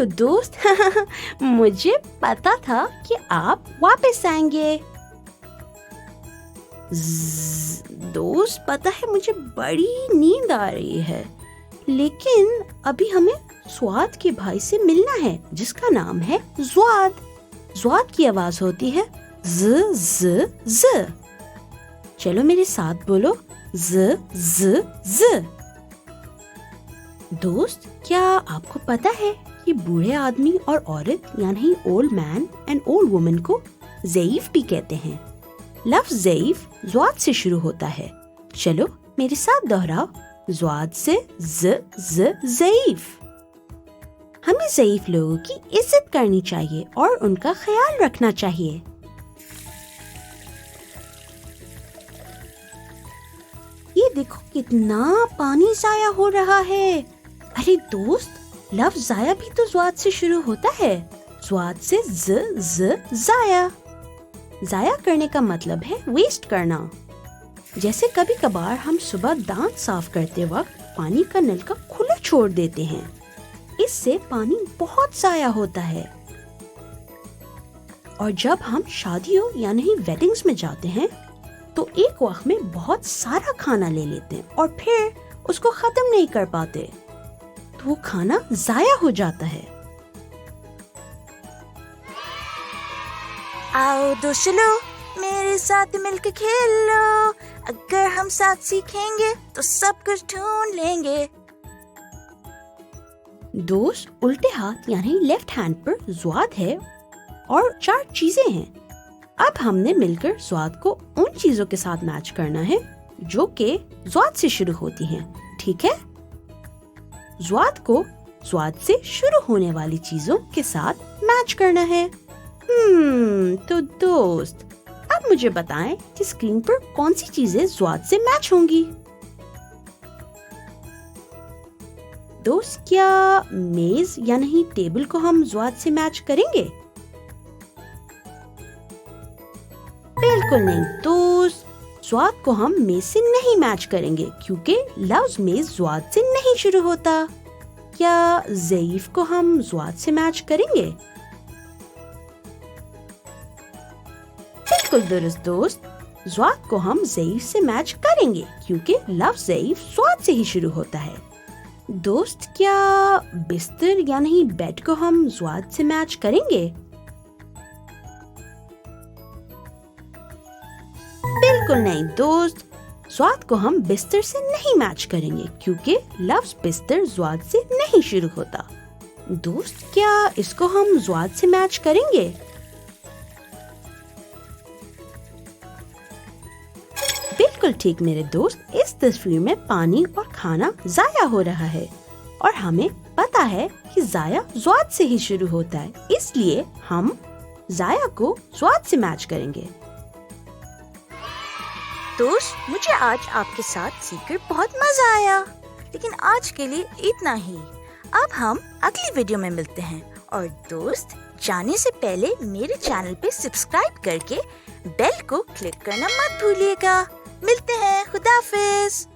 Hello दोस्त मुझे पता था कि आप वापस आएंगे। दोस्त पता है मुझे बड़ी नींद आ रही है, लेकिन अभी हमें स्वाद के भाई से मिलना है जिसका नाम है ज़्वाद। ज़्वाद की आवाज होती है ज ज ज। चलो मेरे साथ बोलो ज ज ज। दोस्त क्या आपको पता है कि बूढ़े आदमी और औरत यानी old man and old woman को ज़ईफ भी कहते हैं। लफ्ज़ ज़ईफ ज़्वाद से शुरू होता है। चलो मेरे साथ दोहराओ ज़्वाद से ज ज ज़ईफ। हमें ज़ईफ लोगों की इज्जत करनी चाहिए और उनका ख्याल रखना चाहिए। ये देखो कितना पानी ज़ाया हो रहा है। अरे दोस्त, लफ्ज़ ज़ाया भी तो ज़्वाद से शुरू होता है। ज़्वाद से ज ज ज़ाया। ज़ाया करने का मतलब है वेस्ट करना। जैसे कभी कभार हम सुबह दांत साफ करते वक्त पानी का नलका खुला छोड़ देते हैं, इससे पानी बहुत ज़ाया होता है। और जब हम शादियों यानी वेडिंग्स में जाते हैं तो एक वक्त में बहुत सारा खाना ले लेते हैं और फिर उसको खत्म नहीं कर पाते, तो वो खाना ज़ाया हो जाता है। आओ दोस्तों, मेरे साथ मिलकर खेलो। अगर हम साथ सीखेंगे तो सब कुछ ढूंढ लेंगे। दोस्त उल्टे हाथ यानी लेफ्ट हैंड पर ज़्वाद है और 4 चीजें हैं। अब हमने मिलकर ज़्वाद को उन चीजों के साथ मैच करना है जो कि ज़्वाद से शुरू होती हैं, ठीक है? ज़्वाद को ज़्वाद से शुरू होने वाली चीजों के साथ मैच करना है। तो दोस्त अब मुझे बताएं कि स्क्रीन पर कौन सी चीजें ज़्वाद से मैच होंगी। दोस्त क्या मेज यानी टेबल को हम ज़्वाद से मैच करेंगे? बिल्कुल नहीं दोस्त, ज़्वाद को हम मेज से नहीं मैच करेंगे क्योंकि लफ्ज़ मेज ज़्वाद से नहीं शुरू होता। क्या ज़ईफ को हम ज़्वाद से मैच करेंगे? बिल्कुल दुरुस्त दोस्त, ज़्वाद को हम ज़ईफ से मैच करेंगे क्योंकि लफ्ज़ ज़ईफ ज़्वाद से ही शुरू होता है। दोस्त क्या बिस्तर यानी बेड को हम ज़्वाद से मैच करेंगे? बिल्कुल नहीं दोस्त, ज़्वाद को हम बिस्तर से नहीं मैच करेंगे क्योंकि लफ्ज़ बिस्तर ज़्वाद से नहीं शुरू होता। दोस्त क्या इसको हम ज़्वाद से मैच करेंगे? बिल्कुल ठीक मेरे दोस्त, इस तस्वीर में पानी और खाना ज़ाया हो रहा है और हमें पता है कि ज़ाया ज़्वाद से ही शुरू होता है, इसलिए हम ज़ाया को ज़्वाद से मैच करेंगे। दोस्त मुझे आज आपके साथ सीखकर बहुत मजा आया, लेकिन आज के लिए इतना ही। अब हम अगली वीडियो में मिलते हैं और दोस्त जाने से पहले मेरे चैनल पे सब्सक्राइब करके बेल को क्लिक करना मत भूलिएगा। मिलते हैं, खुदा हाफिज।